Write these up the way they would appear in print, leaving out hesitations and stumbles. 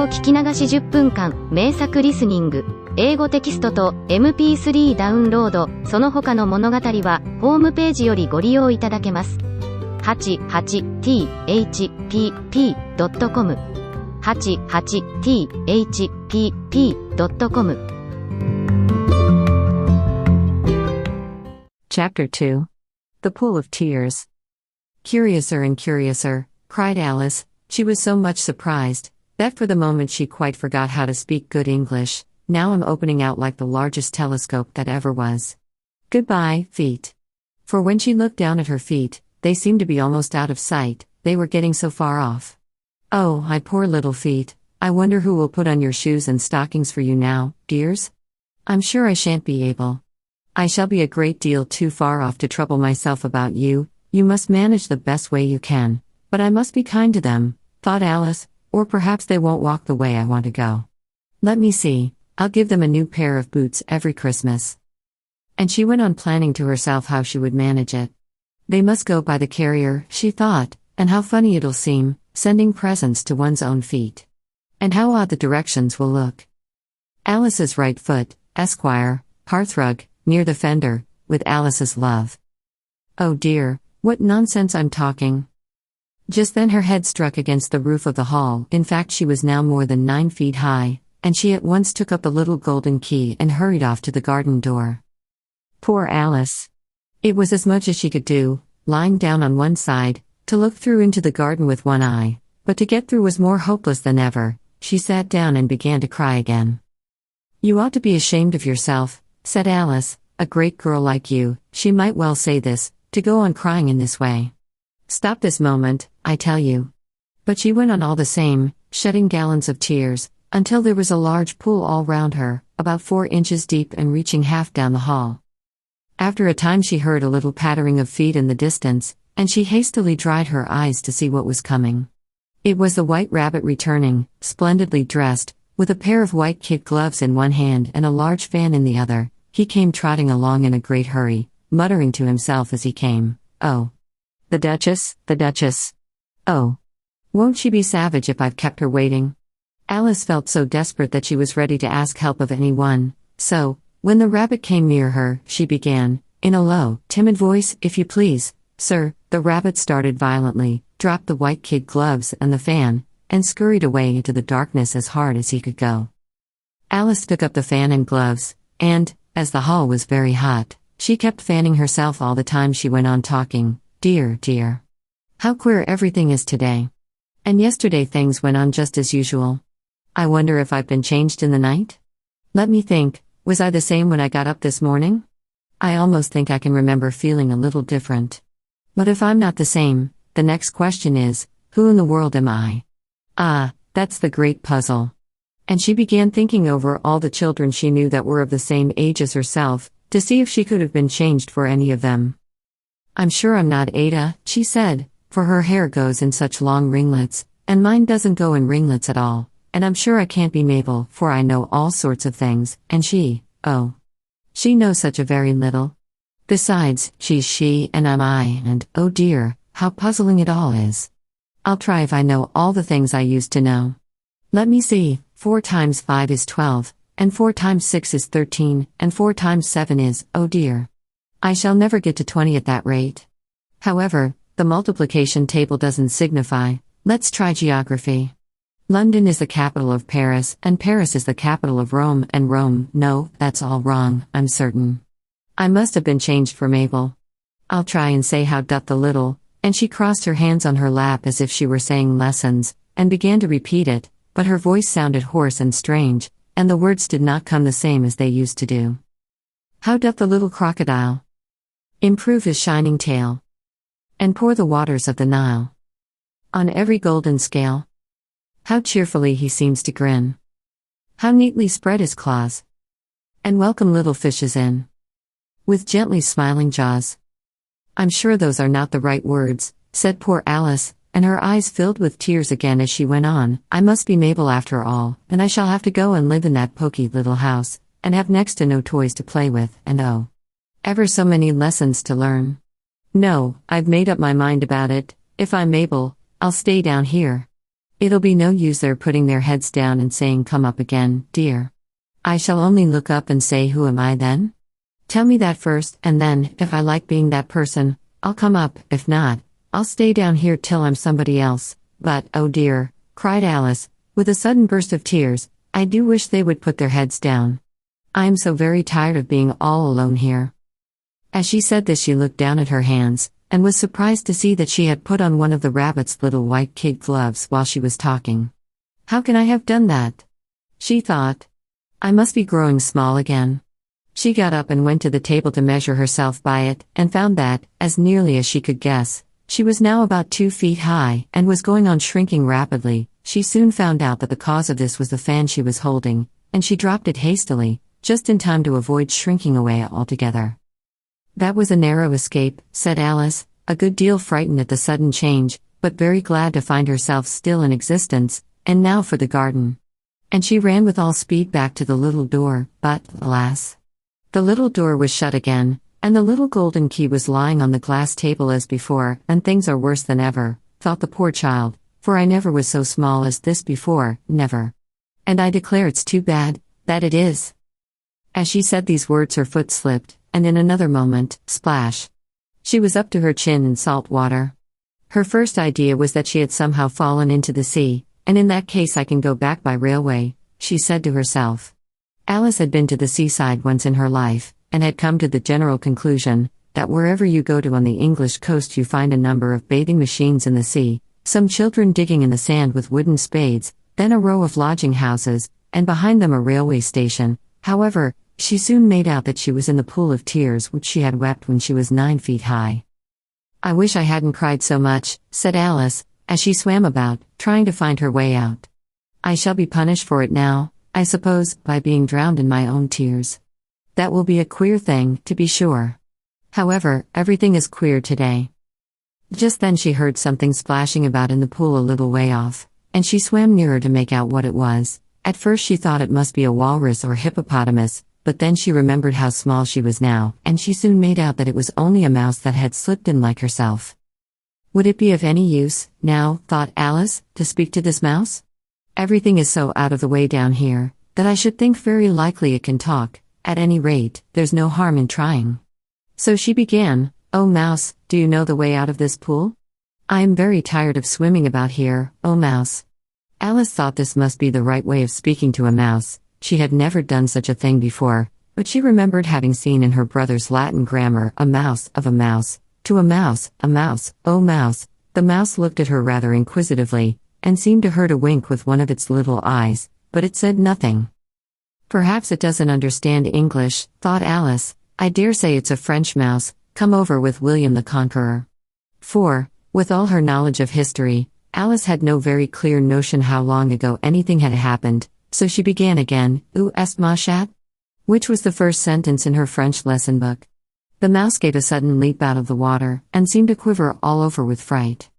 語聞き流し10分間、名作リスニング、英語テキストと MP3 ダウンロード、その他の物語は、ホームページよりご利用いただけます。88thpp.com 88thpp.com Chapter 2. The Pool of Tears. Curiouser and curiouser, cried Alice. She was so much surprised, that for the moment she quite forgot how to speak good English. Now I'm opening out like the largest telescope that ever was. Goodbye, feet. For when she looked down at her feet, they seemed to be almost out of sight, they were getting so far off. Oh, my poor little feet, I wonder who will put on your shoes and stockings for you now, dears? I'm sure I shan't be able. I shall be a great deal too far off to trouble myself about you. You must manage the best way you can, but I must be kind to them, thought Alice, or perhaps they won't walk the way I want to go. Let me see, I'll give them a new pair of boots every Christmas. And she went on planning to herself how she would manage it. They must go by the carrier, she thought, and how funny it'll seem, sending presents to one's own feet. And how odd the directions will look. Alice's right foot, Esquire, hearthrug, near the fender, with Alice's love. Oh dear, what nonsense I'm talking. Just then her head struck against the roof of the hall. In fact, she was now more than 9 feet high, and she at once took up the little golden key and hurried off to the garden door. Poor Alice. It was as much as she could do, lying down on one side, to look through into the garden with one eye, but to get through was more hopeless than ever. She sat down and began to cry again. You ought to be ashamed of yourself, said Alice, a great girl like you, she might well say this, to go on crying in this way. Stop this moment, I tell you. But she went on all the same, shedding gallons of tears, until there was a large pool all round her, about 4 inches deep and reaching half down the hall. After a time she heard a little pattering of feet in the distance, and she hastily dried her eyes to see what was coming. It was the White Rabbit returning, splendidly dressed, with a pair of white kid gloves in one hand and a large fan in the other. He came trotting along in a great hurry, muttering to himself as he came, "Oh, the Duchess, the Duchess. Oh, won't she be savage if I've kept her waiting?" Alice felt so desperate that she was ready to ask help of anyone, so, when the rabbit came near her, she began, in a low, timid voice, "If you please, sir." The rabbit started violently, dropped the white kid gloves and the fan, and scurried away into the darkness as hard as he could go. Alice took up the fan and gloves, and, as the hall was very hot, she kept fanning herself all the time she went on talking. Dear, dear. How queer everything is today. And yesterday things went on just as usual. I wonder if I've been changed in the night? Let me think, was I the same when I got up this morning? I almost think I can remember feeling a little different. But if I'm not the same, the next question is, who in the world am I? Ah, that's the great puzzle. And she began thinking over all the children she knew that were of the same age as herself, to see if she could have been changed for any of them. I'm sure I'm not Ada, she said, for her hair goes in such long ringlets, and mine doesn't go in ringlets at all, and I'm sure I can't be Mabel, for I know all sorts of things, and she knows such a very little. Besides, she's she and I'm I, and, oh dear, how puzzling it all is. I'll try if I know all the things I used to know. Let me see, 4 times 5 is 12, and 4 times 6 is 13, and 4 times 7 is, oh dear. I shall never get to 20 at that rate. However, the multiplication table doesn't signify. Let's try geography. London is the capital of Paris, and Paris is the capital of Rome, and Rome, no, that's all wrong, I'm certain. I must have been changed for Mabel. I'll try and say how doth the little, and she crossed her hands on her lap as if she were saying lessons, and began to repeat it, but her voice sounded hoarse and strange, and the words did not come the same as they used to do. How doth the little crocodile improve his shining tail, and pour the waters of the Nile on every golden scale? How cheerfully he seems to grin, how neatly spread his claws, and welcome little fishes in, with gently smiling jaws. I'm sure those are not the right words, said poor Alice, and her eyes filled with tears again as she went on. I must be Mabel after all, and I shall have to go and live in that poky little house, and have next to no toys to play with, and oh, ever so many lessons to learn. No, I've made up my mind about it. If I'm Mabel, I'll stay down here. It'll be no use their putting their heads down and saying come up again, dear. I shall only look up and say who am I then? Tell me that first, and then, if I like being that person, I'll come up, if not, I'll stay down here till I'm somebody else. But, oh dear, cried Alice, with a sudden burst of tears, I do wish they would put their heads down. I'm so very tired of being all alone here. As she said this she looked down at her hands, and was surprised to see that she had put on one of the rabbit's little white kid gloves while she was talking. How can I have done that? She thought. I must be growing small again. She got up and went to the table to measure herself by it, and found that, as nearly as she could guess, she was now about 2 feet high, and was going on shrinking rapidly. She soon found out that the cause of this was the fan she was holding, and she dropped it hastily, just in time to avoid shrinking away altogether. That was a narrow escape, said Alice, a good deal frightened at the sudden change, but very glad to find herself still in existence, and now for the garden. And she ran with all speed back to the little door, but, alas! The little door was shut again, and the little golden key was lying on the glass table as before, and things are worse than ever, thought the poor child, for I never was so small as this before, never. And I declare it's too bad, that it is. As she said these words her foot slipped, and in another moment, splash! She was up to her chin in salt water. Her first idea was that she had somehow fallen into the sea, and in that case I can go back by railway, she said to herself. Alice had been to the seaside once in her life, and had come to the general conclusion that wherever you go to on the English coast you find a number of bathing machines in the sea, some children digging in the sand with wooden spades, then a row of lodging houses, and behind them a railway station. However, she soon made out that she was in the pool of tears which she had wept when she was 9 feet high. I wish I hadn't cried so much, said Alice, as she swam about, trying to find her way out. I shall be punished for it now, I suppose, by being drowned in my own tears. That will be a queer thing, to be sure. However, everything is queer today. Just then she heard something splashing about in the pool a little way off, and she swam nearer to make out what it was. At first she thought it must be a walrus or hippopotamus, but then she remembered how small she was now, and she soon made out that it was only a mouse that had slipped in like herself. Would it be of any use, now, thought Alice, to speak to this mouse? Everything is so out of the way down here, that I should think very likely it can talk. At any rate, there's no harm in trying. So she began, Oh mouse, do you know the way out of this pool? I am very tired of swimming about here, oh mouse. Alice thought this must be the right way of speaking to a mouse. She had never done such a thing before, but she remembered having seen in her brother's Latin grammar a mouse of a mouse, to a mouse, oh mouse. The mouse looked at her rather inquisitively, and seemed to her to wink with one of its little eyes, but it said nothing. Perhaps it doesn't understand English, thought Alice. I dare say it's a French mouse, come over with William the Conqueror. For, with all her knowledge of history, Alice had no very clear notion how long ago anything had happened, so she began again, Où est ma chat? Which was the first sentence in her French lesson book. The mouse gave a sudden leap out of the water, and seemed to quiver all over with fright.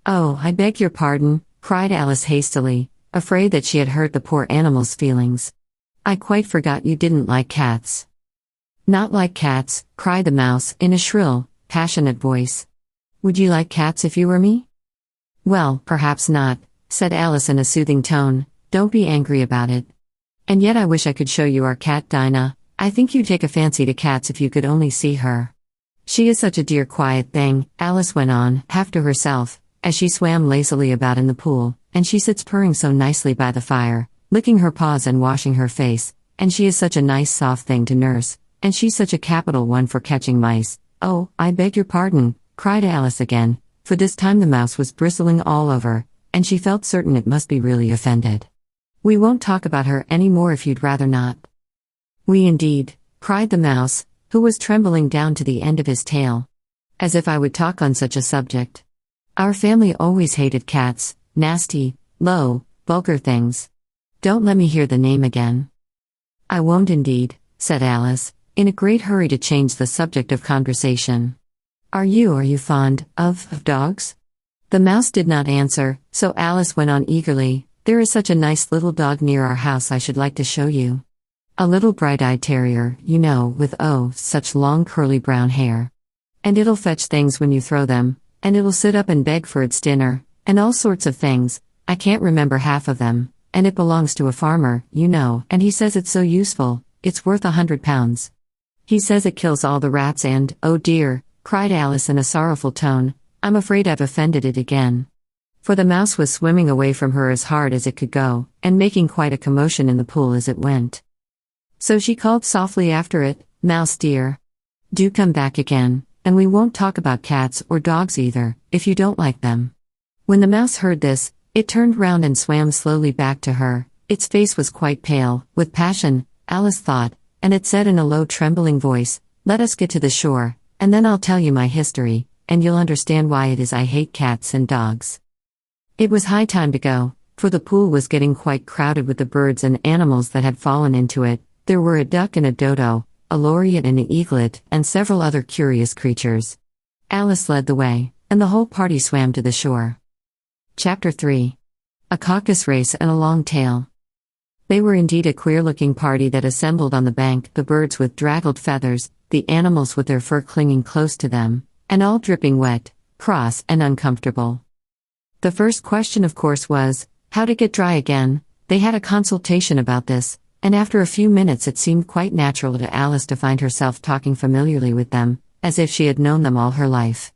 Oh, I beg your pardon, cried Alice hastily, afraid that she had hurt the poor animal's feelings. I quite forgot you didn't like cats. Not like cats, cried the mouse, in a shrill, passionate voice. Would you like cats if you were me? Well, perhaps not, said Alice in a soothing tone, don't be angry about it. And yet I wish I could show you our cat Dinah. I think you'd take a fancy to cats if you could only see her. She is such a dear quiet thing, Alice went on, half to herself, as she swam lazily about in the pool, and she sits purring so nicely by the fire, licking her paws and washing her face, and she is such a nice soft thing to nurse, and she's such a capital one for catching mice. Oh, I beg your pardon, cried Alice again, for this time the mouse was bristling all over, and she felt certain it must be really offended. We won't talk about her any more if you'd rather not. We indeed, cried the mouse, who was trembling down to the end of his tail. As if I would talk on such a subject. Our family always hated cats, nasty, low, vulgar things. Don't let me hear the name again. I won't indeed, said Alice, in a great hurry to change the subject of conversation. Are you fond of dogs? The mouse did not answer, so Alice went on eagerly, There is such a nice little dog near our house I should like to show you. A little bright-eyed terrier, you know, with such long curly brown hair. And it'll fetch things when you throw them, and it'll sit up and beg for its dinner, and all sorts of things, I can't remember half of them, and it belongs to a farmer, you know, and he says it's so useful, it's worth £100. He says it kills all the rats and, oh dear, cried Alice in a sorrowful tone, I'm afraid I've offended it again. For the mouse was swimming away from her as hard as it could go, and making quite a commotion in the pool as it went. So she called softly after it, Mouse dear. Do come back again, and we won't talk about cats or dogs either, if you don't like them. When the mouse heard this, it turned round and swam slowly back to her. Its face was quite pale, with passion, Alice thought, and it said in a low trembling voice, let us get to the shore, and then I'll tell you my history, and you'll understand why it is I hate cats and dogs. It was high time to go, for the pool was getting quite crowded with the birds and animals that had fallen into it. There were a duck and a dodo, a loriot and an eaglet, and several other curious creatures. Alice led the way, and the whole party swam to the shore. Chapter 3. A Caucus Race and a Long Tail. They were indeed a queer-looking party that assembled on the bank, the birds with draggled feathers, the animals with their fur clinging close to them, and all dripping wet, cross, and uncomfortable. The first question, of course, was, how to get dry again. They had a consultation about this, and after a few minutes it seemed quite natural to Alice to find herself talking familiarly with them, as if she had known them all her life.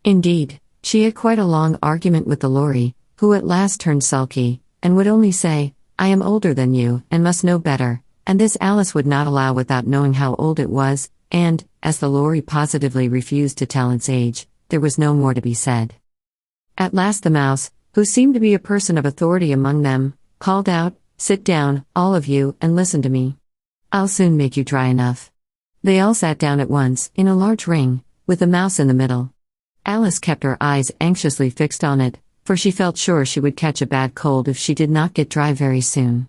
Indeed, she had quite a long argument with the lorry, who at last turned sulky, and would only say, I am older than you, and must know better, and this Alice would not allow without knowing how old it was, and, as the lorry positively refused to tell its age, there was no more to be said. At last the mouse, who seemed to be a person of authority among them, called out, sit down, all of you, and listen to me. I'll soon make you dry enough. They all sat down at once, in a large ring, with the mouse in the middle. Alice kept her eyes anxiously fixed on it, for she felt sure she would catch a bad cold if she did not get dry very soon.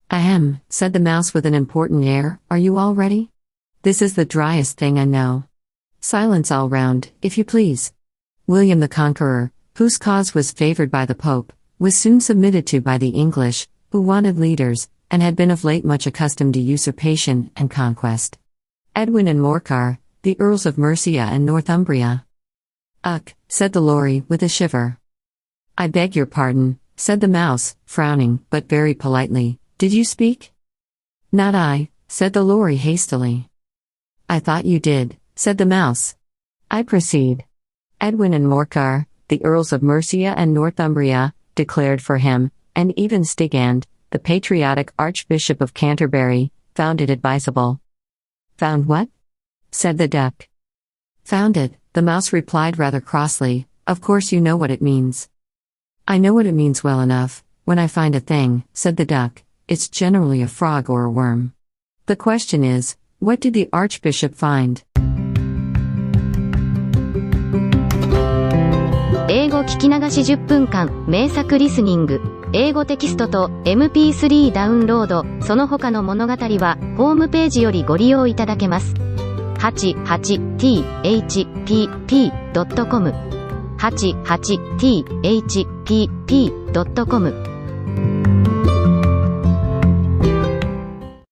Ahem, said the mouse with an important air, are you all ready? This is the driest thing I know. Silence all round, if you please. William the Conqueror, whose cause was favored by the Pope, was soon submitted to by the English, who wanted leaders, and had been of late much accustomed to usurpation and conquest. Edwin and Morcar, the Earls of Mercia and Northumbria. Ugh, said the lorry, with a shiver. I beg your pardon, said the mouse, frowning, but very politely, did you speak? Not I, said the lorry hastily. I thought you did, said the mouse. I proceed. Edwin and Morcar, the Earls of Mercia and Northumbria, declared for him, and even Stigand, the patriotic Archbishop of Canterbury, found it advisable. Found what? Said the duck. Found it, the mouse replied rather crossly, of course you know what it means. I know what it means well enough. When I find a thing, said the duck, it's generally a frog or a worm. The question is, what did the Archbishop find? 英語聞き流し10分間、名作リスニング。英語テキストと MP3 ダウンロード、その他の物語は、ホームページよりご利用いただけます。88thpp.com 88thpp.com